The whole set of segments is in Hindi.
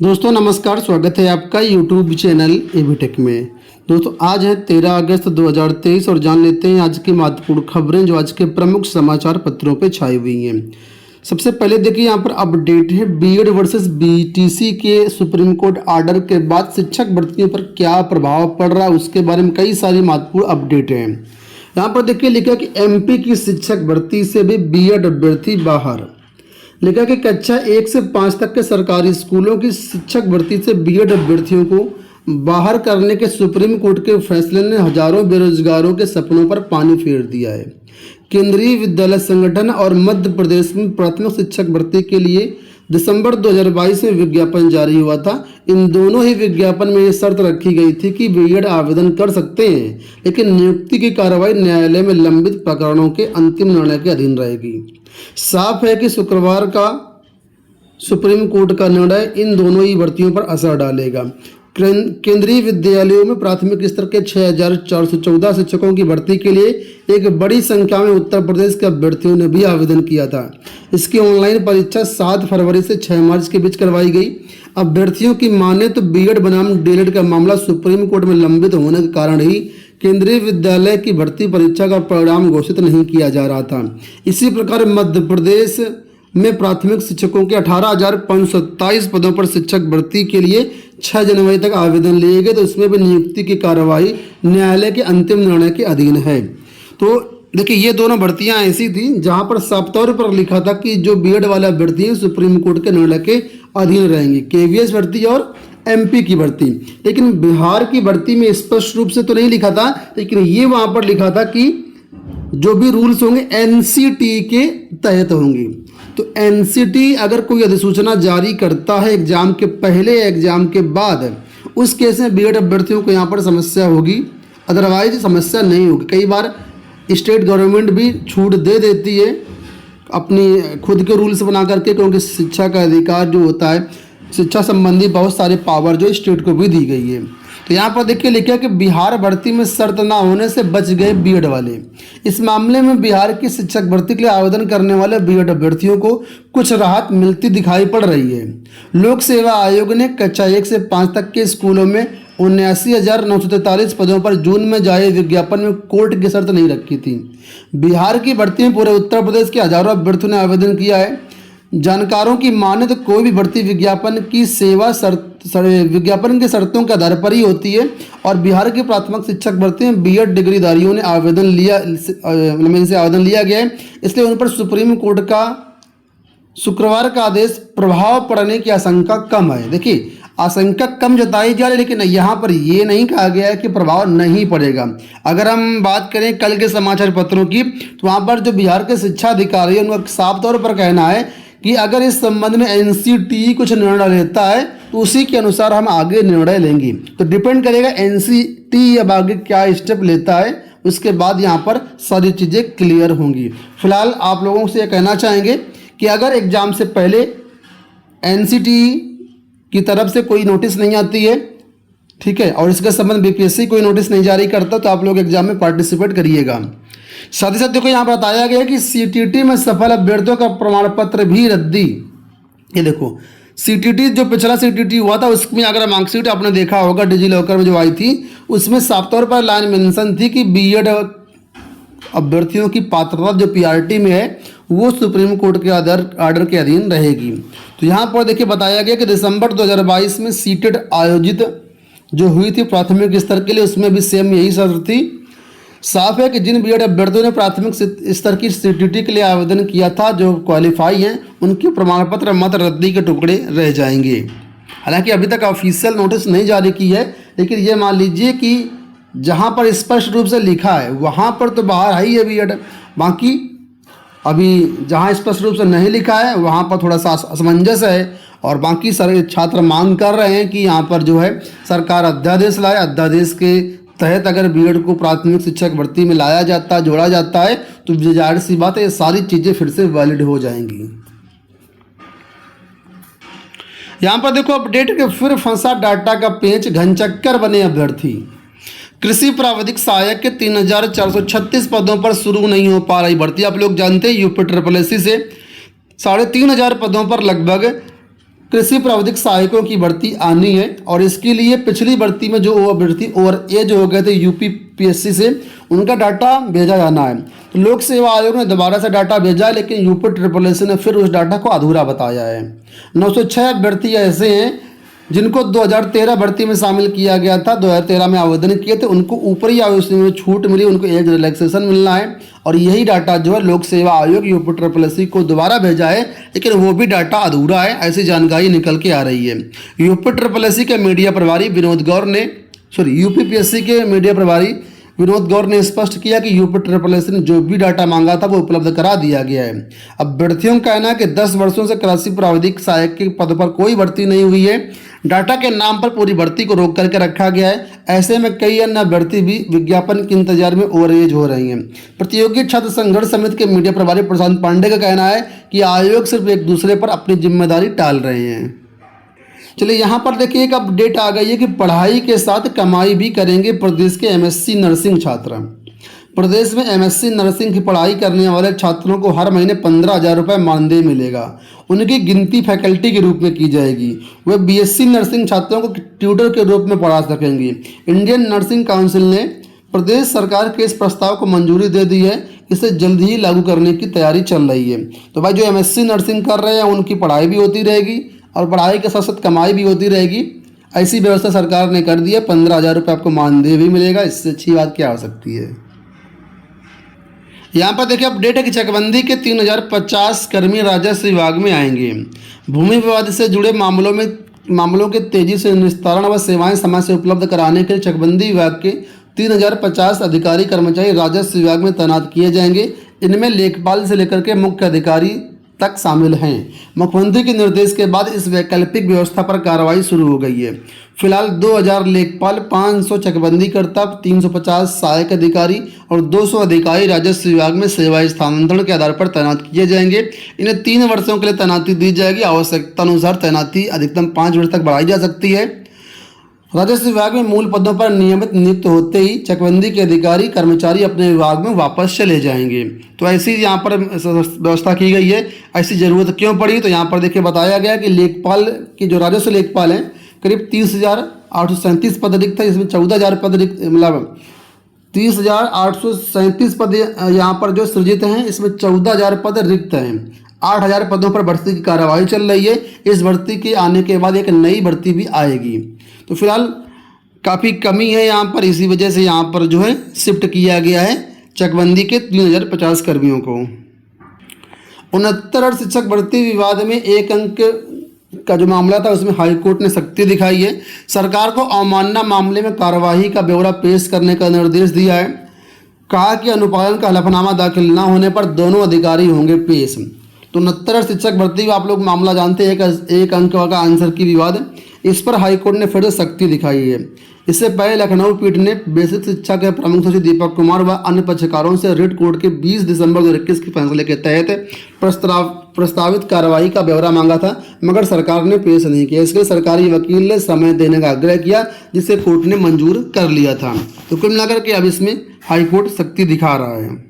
दोस्तों नमस्कार, स्वागत है आपका यूट्यूब चैनल एबीटेक में। दोस्तों आज है 13 अगस्त 2023 और जान लेते हैं आज की महत्वपूर्ण खबरें जो आज के प्रमुख समाचार पत्रों पे छाई हुई हैं। सबसे पहले देखिए यहाँ पर अपडेट है बीएड वर्सेस बीटीसी के सुप्रीम कोर्ट ऑर्डर के बाद शिक्षक भर्तियों पर क्या प्रभाव पड़ रहा है उसके बारे में कई सारी महत्वपूर्ण अपडेट हैं। यहाँ पर देखिए लिखा कि एमपी की शिक्षक भर्ती से भी बीएड अभ्यर्थी बाहर। लिखा कि कक्षा 1 से 5 तक के सरकारी स्कूलों की शिक्षक भर्ती से बीएड अभ्यर्थियों को बाहर करने के सुप्रीम कोर्ट के फैसले ने हजारों बेरोजगारों के सपनों पर पानी फेर दिया है। केंद्रीय विद्यालय संगठन और मध्य प्रदेश में प्राथमिक शिक्षक भर्ती के लिए दिसंबर 2022 में विज्ञापन जारी हुआ था। इन दोनों ही विज्ञापन में यह शर्त रखी गई थी कि बीएड आवेदन कर सकते हैं, लेकिन नियुक्ति की कार्रवाई न्यायालय में लंबित प्रकरणों के अंतिम निर्णय के अधीन रहेगी। साफ है कि शुक्रवार का सुप्रीम कोर्ट का निर्णय इन दोनों ही भर्तियों पर असर डालेगा। केंद्रीय विद्यालयों में प्राथमिक स्तर के 6,414 शिक्षकों की भर्ती के लिए एक बड़ी संख्या में उत्तर प्रदेश के अभ्यर्थियों ने भी आवेदन किया था। इसकी ऑनलाइन परीक्षा 7 फरवरी से 6 मार्च के बीच करवाई गई। अभ्यर्थियों की माने तो बीएड बनाम डीएलएड का मामला सुप्रीम कोर्ट में लंबित होने के कारण ही केंद्रीय विद्यालय की भर्ती परीक्षा का परिणाम घोषित नहीं किया जा रहा था। इसी प्रकार मध्य प्रदेश में प्राथमिक शिक्षकों के 18,527 पदों पर शिक्षक भर्ती के लिए 6 जनवरी तक आवेदन लिए गए, तो उसमें भी नियुक्ति की कार्यवाही न्यायालय के अंतिम निर्णय के अधीन है। तो देखिए ये दोनों भर्तियां ऐसी थी जहां पर साफ तौर पर लिखा था कि जो बीएड वाले अभ्यर्थी हैं सुप्रीम कोर्ट के निर्णय के अधीन रहेंगे, केवीएस भर्ती और एमपी की भर्ती। लेकिन बिहार की भर्ती में स्पष्ट रूप से तो नहीं लिखा था, लेकिन ये वहां पर लिखा था कि जो भी रूल्स होंगे एनसीटी के तहत होंगे। तो एनसीटी अगर कोई अधिसूचना जारी करता है एग्जाम के पहले एग्जाम के बाद, उस केस में बीएड अभ्यर्थियों को यहाँ पर समस्या होगी, अदरवाइज समस्या नहीं होगी। कई बार स्टेट गवर्नमेंट भी छूट दे देती है अपनी खुद के रूल्स बना करके, क्योंकि शिक्षा का अधिकार जो होता है, शिक्षा संबंधी बहुत सारे पावर जो स्टेट को भी दी गई है। तो यहाँ पर देखिए लिखा है कि बिहार भर्ती में शर्त ना होने से बच गए बीएड वाले। इस मामले में बिहार की शिक्षक भर्ती के लिए आवेदन करने वाले बीएड अभ्यर्थियों को कुछ राहत मिलती दिखाई पड़ रही है। लोक सेवा आयोग ने कक्षा 1 से 5 तक के स्कूलों में 79,943 पदों पर जून में जारी विज्ञापन में कोर्ट की शर्त नहीं रखी थी। बिहार की भर्ती में पूरे उत्तर प्रदेश के हजारों अभ्यर्थियों ने आवेदन किया है। जानकारों की माने तो कोई भी भर्ती विज्ञापन की विज्ञापन के शर्तों के आधार पर ही होती है, और बिहार की प्राथमिक शिक्षक भर्ती में बीएड डिग्रीधारियों ने आवेदन लिया गया है। इसलिए उन पर सुप्रीम कोर्ट का शुक्रवार का आदेश प्रभाव पड़ने की आशंका कम है। देखिए आशंका कम जताई जा रही है, लेकिन यहाँ पर ये नहीं कहा गया है कि प्रभाव नहीं पड़ेगा। अगर हम बात करें कल के समाचार पत्रों की, तो वहाँ पर जो बिहार के शिक्षा अधिकारी हैं उनका साफ तौर पर कहना है कि अगर इस संबंध में एनसीटी कुछ निर्णय लेता है तो उसी के अनुसार हम आगे निर्णय लेंगे। तो डिपेंड करेगा एनसीटी अब आगे क्या स्टेप लेता है, उसके बाद यहाँ पर सारी चीज़ें क्लियर होंगी। फिलहाल आप लोगों से ये कहना चाहेंगे कि अगर एग्जाम से पहले एनसीटी की तरफ से कोई नोटिस नहीं आती है, ठीक है, और इसके संबंध बीपीएससी कोई नोटिस नहीं जारी करता, तो आप लोग एग्जाम में पार्टिसिपेट करिएगा। साथ ही साथ देखो यहाँ बताया गया है कि सीटीटी में सफल अभ्यर्थियों का प्रमाण पत्र भी रद्दी। ये देखो सीटीटी जो पिछला सीटीटी हुआ था उसमें अगर मार्कशीट आपने देखा होगा डिजी लॉकर में जो आई थी, उसमें साफ तौर पर लाइन मेंशन थी कि बीएड अभ्यर्थियों की पात्रता जो पीआरटी में है वो सुप्रीम कोर्ट के ऑर्डर के अधीन रहेगी। तो यहाँ पर देखिए बताया गया कि दिसंबर 2022 में सीटेट आयोजित जो हुई थी प्राथमिक स्तर के लिए, उसमें भी सेम यही शर्त थी। साफ है कि जिन बीएड अभ्यर्थियों ने प्राथमिक स्तर की सीटीटी के लिए आवेदन किया था, जो क्वालिफाई हैं, उनके प्रमाण पत्र मात्र रद्दी के टुकड़े रह जाएंगे। हालांकि अभी तक ऑफिशियल नोटिस नहीं जारी की है, लेकिन ये मान लीजिए कि जहां पर स्पष्ट रूप से लिखा है वहां पर तो बाहर है ही है बीएड। बाकी अभी जहां स्पष्ट रूप से नहीं लिखा है वहां पर थोड़ा सा असमंजस है, और बाकी सारे छात्र मांग कर रहे हैं कि यहाँ पर जो है सरकार अध्यादेश लाए। अध्यादेश के तहत अगर बीएड को प्राथमिक शिक्षक भर्ती में लाया जाता है, जोड़ा जाता है, तो जाहिर सी बात है ये सारी चीज़ें फिर से वैलिड हो जाएंगी। यहाँ पर देखो अपडेट के फिर फंसा डाटा का पेंच, घनचक्कर बने अभ्यर्थी। कृषि प्राविधिक सहायक के 3,436 पदों पर शुरू नहीं हो पा रही भर्ती। आप लोग जानते हैं यूपी SSSC से 3,500 पदों पर लगभग कृषि प्राविधिक सहायकों की भर्ती आनी है और इसके लिए पिछली भर्ती में जो अभ्यर्थी ओवर एज हो गए थे यूपी पीएससी से, उनका डाटा भेजा जाना है। तो लोक सेवा आयोग ने दोबारा से डाटा भेजा है, लेकिन यूपी ट्रिपल ने फिर उस डाटा को अधूरा बताया है। 906 अभ्यर्थी ऐसे हैं जिनको 2013 भर्ती में शामिल किया गया था, 2013 में आवेदन किए थे, उनको ऊपरी आयु सीमा में छूट मिली, उनको एज रिलैक्सेशन मिलना है। और यही डाटा जो है लोक सेवा आयोग यूपी ट्रिपल को दोबारा भेजा है, लेकिन वो भी डाटा अधूरा है, ऐसी जानकारी निकल के आ रही है। यूपी ट्रिपल के मीडिया प्रभारी विनोद गौर ने यूपी पीएससी के मीडिया प्रभारी विनोद गौर ने स्पष्ट किया कि यूपी ट्रिपल ने जो भी डाटा मांगा था वो उपलब्ध करा दिया गया है। अभ्यर्थियों का कहना है कि 10 वर्षों से कृषि प्राविधिक सहायक के पद पर कोई भर्ती नहीं हुई है। डाटा के नाम पर पूरी भर्ती को रोक करके रखा गया है। ऐसे में कई अन्य अभ्यर्थी भी विज्ञापन के इंतजार में ओवरएज हो रही हैं। प्रतियोगी छात्र संघर्ष समिति के मीडिया प्रभारी प्रशांत पांडे का कहना है कि आयोग सिर्फ एक दूसरे पर अपनी जिम्मेदारी टाल रहे हैं। चलिए यहाँ पर देखिए एक अपडेट आ गई है कि पढ़ाई के साथ कमाई भी करेंगे प्रदेश के एमएससी नर्सिंग छात्र। प्रदेश में एमएससी नर्सिंग की पढ़ाई करने वाले छात्रों को हर महीने 15,000 रुपये मानदेय मिलेगा। उनकी गिनती फैकल्टी के रूप में की जाएगी। वे बीएससी नर्सिंग छात्रों को ट्यूटर के रूप में पढ़ा सकेंगे। इंडियन नर्सिंग काउंसिल ने प्रदेश सरकार के इस प्रस्ताव को मंजूरी दे दी है। इसे जल्द ही लागू करने की तैयारी चल रही है। तो भाई जो एमएससी नर्सिंग कर रहे हैं उनकी पढ़ाई भी होती रहेगी और पढ़ाई के साथ साथ कमाई भी होती रहेगी। ऐसी व्यवस्था सरकार ने कर दी है। 15,000 रुपये आपको मानदेय भी मिलेगा। इससे अच्छी बात क्या हो सकती है। यहाँ पर देखिए अपडेट है कि चकबंदी के 3,050 कर्मी राजस्व विभाग में आएंगे। भूमि विवाद से जुड़े मामलों के तेजी से निस्तारण व सेवाएं समय से उपलब्ध कराने के लिए चकबंदी विभाग के 3,050 अधिकारी कर्मचारी राजस्व विभाग में तैनात किए जाएंगे। इनमें लेखपाल से लेकर के मुख्य अधिकारी तक शामिल हैं। मुख्यमंत्री के निर्देश के बाद इस वैकल्पिक व्यवस्था पर कार्रवाई शुरू हो गई है। फिलहाल 2,000 लेखपाल, 500 चकबंदी कर्ता, 350 सहायक अधिकारी और 200 अधिकारी राजस्व विभाग में सेवा स्थानांतरण के आधार पर तैनात किए जाएंगे। इन्हें 3 वर्षों के लिए तैनाती दी जाएगी। आवश्यकता अनुसार तैनाती अधिकतम 5 वर्ष तक बढ़ाई जा सकती है। राजस्व विभाग में मूल पदों पर नियमित नियुक्त होते ही चकबंदी के अधिकारी कर्मचारी अपने विभाग में वापस चले जाएंगे। तो ऐसी यहाँ पर व्यवस्था की गई है। ऐसी ज़रूरत क्यों पड़ी, तो यहाँ पर देखिए बताया गया कि लेखपाल की जो राजस्व लेखपाल हैं करीब 30,837 पद रिक्त है। इसमें 14,000 पद रिक्त, मतलब 30,837 पद यहाँ पर जो सृजित हैं, इसमें 14,000 पद रिक्त हैं। 8,000 पदों पर भर्ती की कार्रवाई चल रही है। इस भर्ती के आने के बाद एक नई भर्ती भी आएगी। तो फिलहाल काफ़ी कमी है यहाँ पर, इसी वजह से यहाँ पर जो है शिफ्ट किया गया है चकबंदी के 3,050 कर्मियों को। 69 शिक्षक भर्ती विवाद में 1 अंक का जो मामला था उसमें हाईकोर्ट ने सख्ती दिखाई है। सरकार को अवमानना मामले में कार्यवाही का ब्यौरा पेश करने का निर्देश दिया है। कहा कि अनुपालन का हलफनामा दाखिल न होने पर दोनों अधिकारी होंगे पेश। तो 69 शिक्षक भर्ती आप लोग मामला जानते हैं, एक अंक का आंसर की विवाद, इस पर हाईकोर्ट ने फिर से सख्ती दिखाई है। इससे पहले लखनऊ पीठ ने बेसिक शिक्षा के प्रमुख सचिव दीपक कुमार व अन्य पक्षकारों से रिट कोर्ट के 20 दिसंबर 2021 के फैसले के तहत प्रस्तावित कार्रवाई का ब्यौरा मांगा था, मगर सरकार ने पेश नहीं किया। इसके लिए सरकारी वकील ने समय देने का आग्रह किया, जिसे कोर्ट ने मंजूर कर लिया था। तो कुल मिलाकर के अब इसमें हाईकोर्ट सख्ती दिखा रहा है।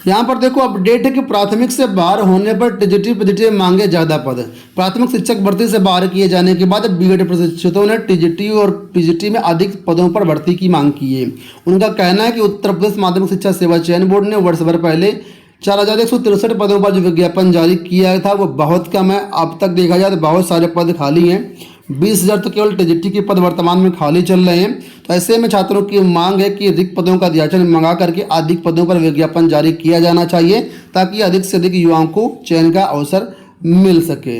यहाँ पर देखो अपडेट है कि प्राथमिक से बाहर होने पर टीजीटी पीजीटी मांगे ज़्यादा पद। प्राथमिक शिक्षक भर्ती से बाहर किए जाने के बाद बीएड प्रशिक्षितों ने टीजीटी और पीजीटी में अधिक पदों पर भर्ती की मांग की है। उनका कहना है कि उत्तर प्रदेश माध्यमिक शिक्षा सेवा चयन बोर्ड ने वर्ष भर पहले 4,163 पदों पर जो विज्ञापन जारी किया था वो बहुत कम है। अब तक देखा जाए तो बहुत सारे पद खाली हैं। 20,000 तो केवल टीजीटी के पद वर्तमान में खाली चल रहे हैं। तो ऐसे में छात्रों की मांग है कि रिक्त पदों का अध्याचन मंगा करके अधिक पदों पर विज्ञापन जारी किया जाना चाहिए, ताकि अधिक से अधिक युवाओं को चयन का अवसर मिल सके।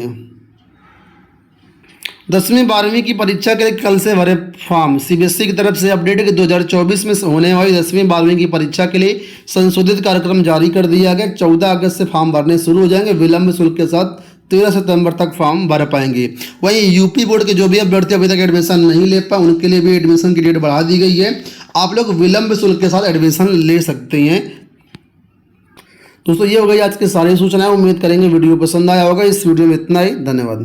10वीं 12वीं की परीक्षा के लिए कल से भरे फॉर्म। सीबीएसई की तरफ से अपडेट है कि 2024 में होने वाली 10वीं 12वीं की परीक्षा के लिए संशोधित कार्यक्रम जारी कर दिया गया। 14 अगस्त से फॉर्म भरने शुरू हो जाएंगे। विलंब शुल्क के साथ 13 सितंबर तक फॉर्म भर पाएंगे। वहीं यूपी बोर्ड के जो भी अभ्यर्थी अभी तक एडमिशन नहीं ले पाए उनके लिए भी एडमिशन की डेट बढ़ा दी गई है। आप लोग विलंब शुल्क के साथ एडमिशन ले सकते हैं। दोस्तों ये हो गई आज की सारी सूचनाएं। उम्मीद करेंगे वीडियो पसंद आया होगा। इस वीडियो में इतना ही। धन्यवाद।